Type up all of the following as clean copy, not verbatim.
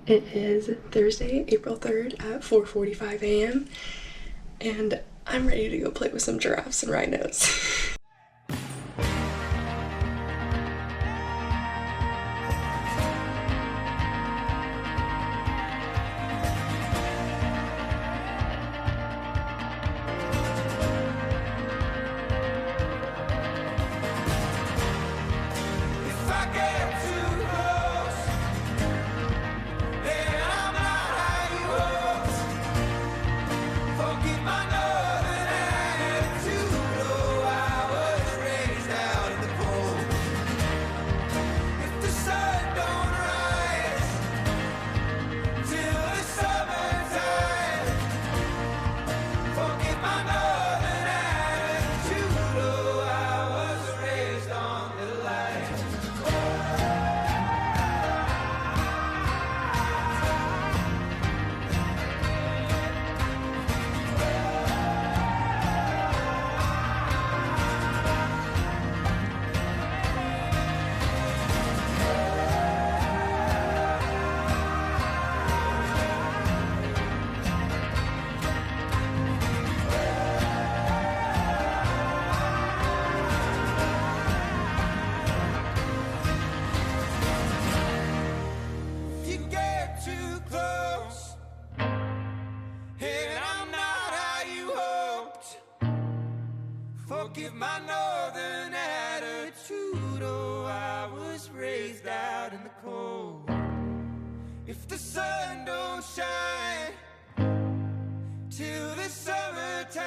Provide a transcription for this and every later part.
It is Thursday, April 3rd at 4:45 a.m. and I'm ready to go play with some giraffes and rhinos. Forgive my northern attitude. Oh, I was raised out in the cold. If the sun don't shine till the summertime,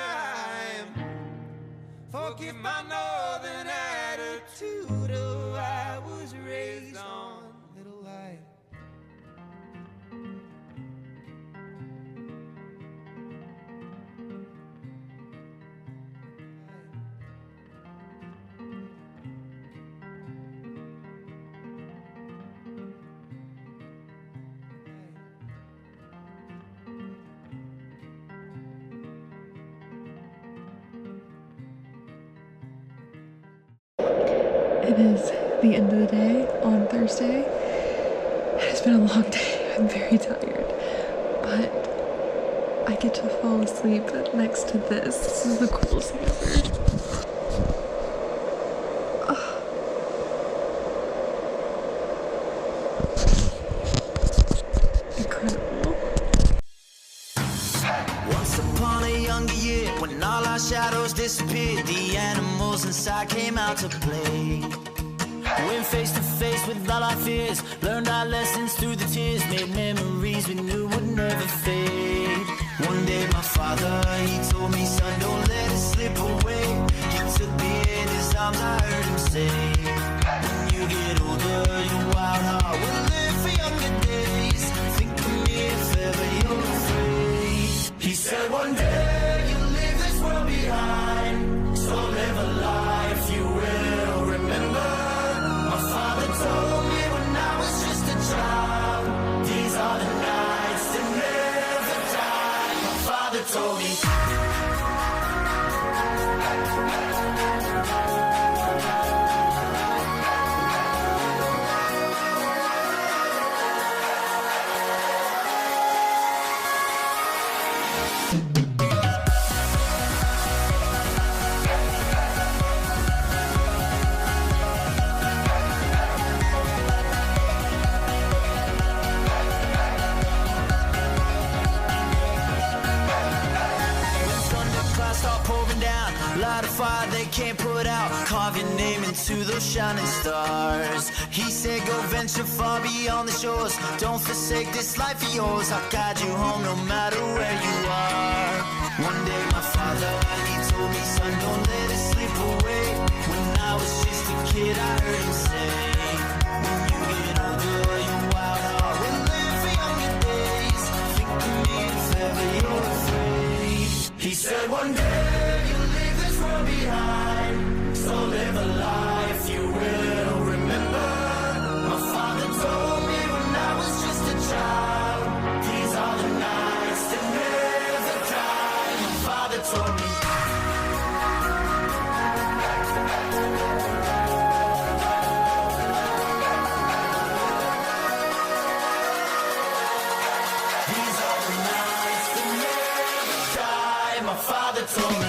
forgive my northern attitude. Oh, I was raised on little light. It is the end of the day on Thursday. It's been a long day. I'm very tired, but I get to fall asleep next to this. This is the coolest thing ever. Incredible. Once upon a younger year, when all our shadows disappeared, the animals inside came out to play. Went face to face with all our fears, learned our lessons through the tears, made memories we knew would never fade. One day my father, he told me, son, don't let it slip away. He took me in his arms, I heard him say, when you get older, your wild heart will live for younger days. Think of me if ever you're afraid. He said one day you'll leave this world behind, so live a life you will remember. My father told me when I was just a child, these are the nights that never die. My father told me. Light a fire they can't put out, carve your name into those shining stars. He said go venture far beyond the shores, don't forsake this life of yours. I'll guide you home no matter where you are. One day my father, he told me, son, don't let it slip away. When I was just a kid I heard him say, when you get older your wild heart will live for younger days. Think of me if ever you're afraid. He said one day behind, so live a life you will remember. My father told me when I was just a child, these are the nights that never die. My father told me. told me.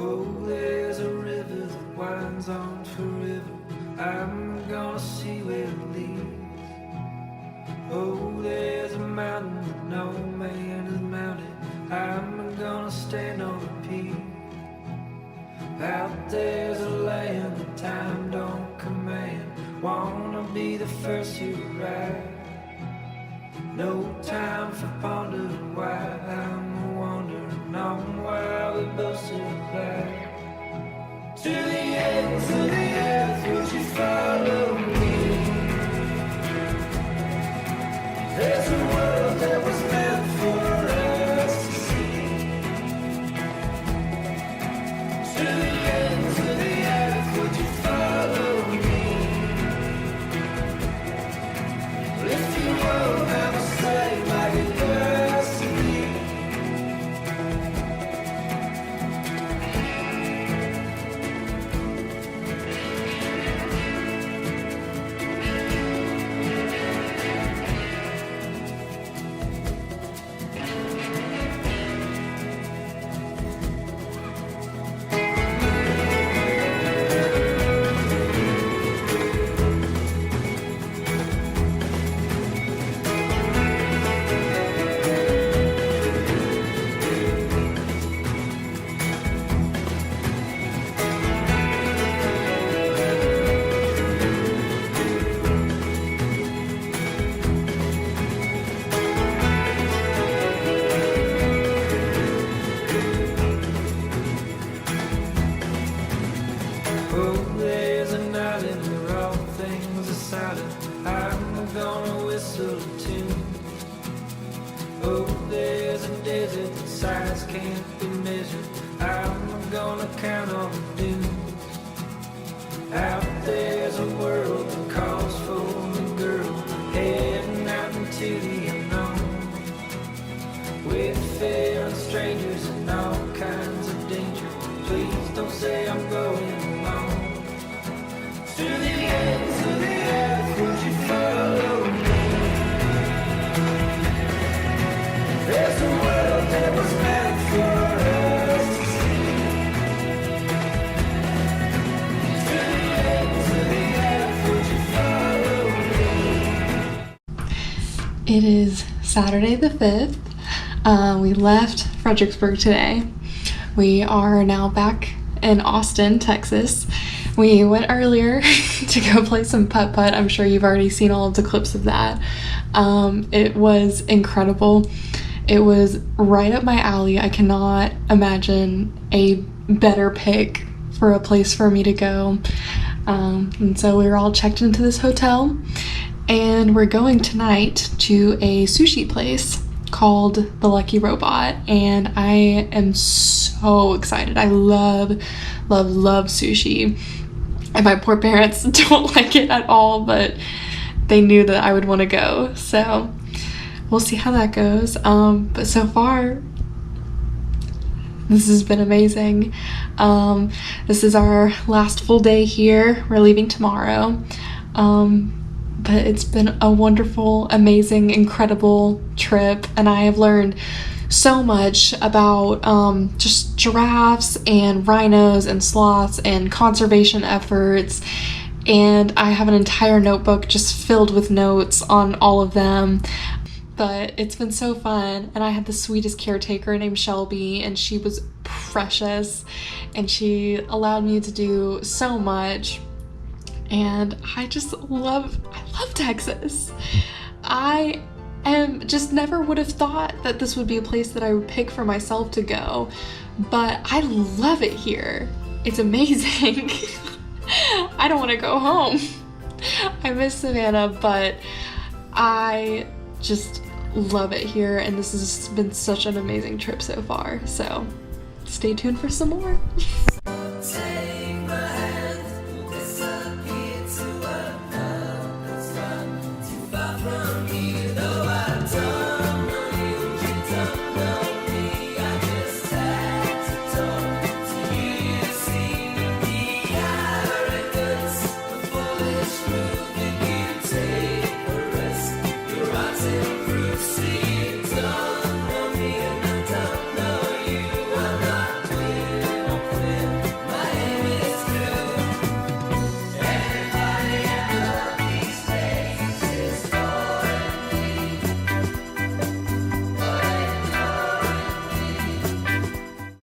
Oh, there's a river that winds on forever. I'm gonna see where it leads. Oh, there's a mountain that no man has mounted. I'm gonna stand on the peak. Out there's a land that time don't command. Wanna be the first to arrive. No time for pondering why. I'm wondering on why we both still fly. To the ends of the earth, would you follow me? There's a world that was meant for us to see. To the ends of the earth, would you follow me? If you won't have a say like it was to me. Oh, there's a night in where all things are silent. I'm gonna whistle a tune. Oh, there's a desert that size can't be measured. I'm gonna count all the dunes. Out there's a world that calls for the girl, heading out into the unknown. Wayfaring strangers and all kinds of danger. Please don't say I'm going alone. To the ends of the earth, would you follow me? There's a world that was meant for us to see. To the ends of the earth, would you follow me? It is Saturday the 5th. We left Fredericksburg today. We are now back in Austin, Texas. We went earlier to go play some putt-putt. I'm sure you've already seen all of the clips of that. It was incredible. It was right up my alley. I cannot imagine a better pick for a place for me to go. And so we were all checked into this hotel, and we're going tonight to a sushi place called The Lucky Robot, and I am so excited. I love sushi, and my poor parents don't like it at all, but they knew that I would want to go, so we'll see how that goes. But so far, this has been amazing. This is our last full day here. We're leaving tomorrow. But it's been a wonderful, amazing, incredible trip, and I have learned so much about just giraffes and rhinos and sloths and conservation efforts, and I have an entire notebook just filled with notes on all of them. But it's been so fun, and I had the sweetest caretaker named Shelby, and she was precious, and she allowed me to do so much. And I love Texas. I and just never would have thought that this would be a place that I would pick for myself to go, but I love it here. It's amazing. I don't want to go home. I miss Savannah, but I just love it here, and this has been such an amazing trip so far, so stay tuned for some more.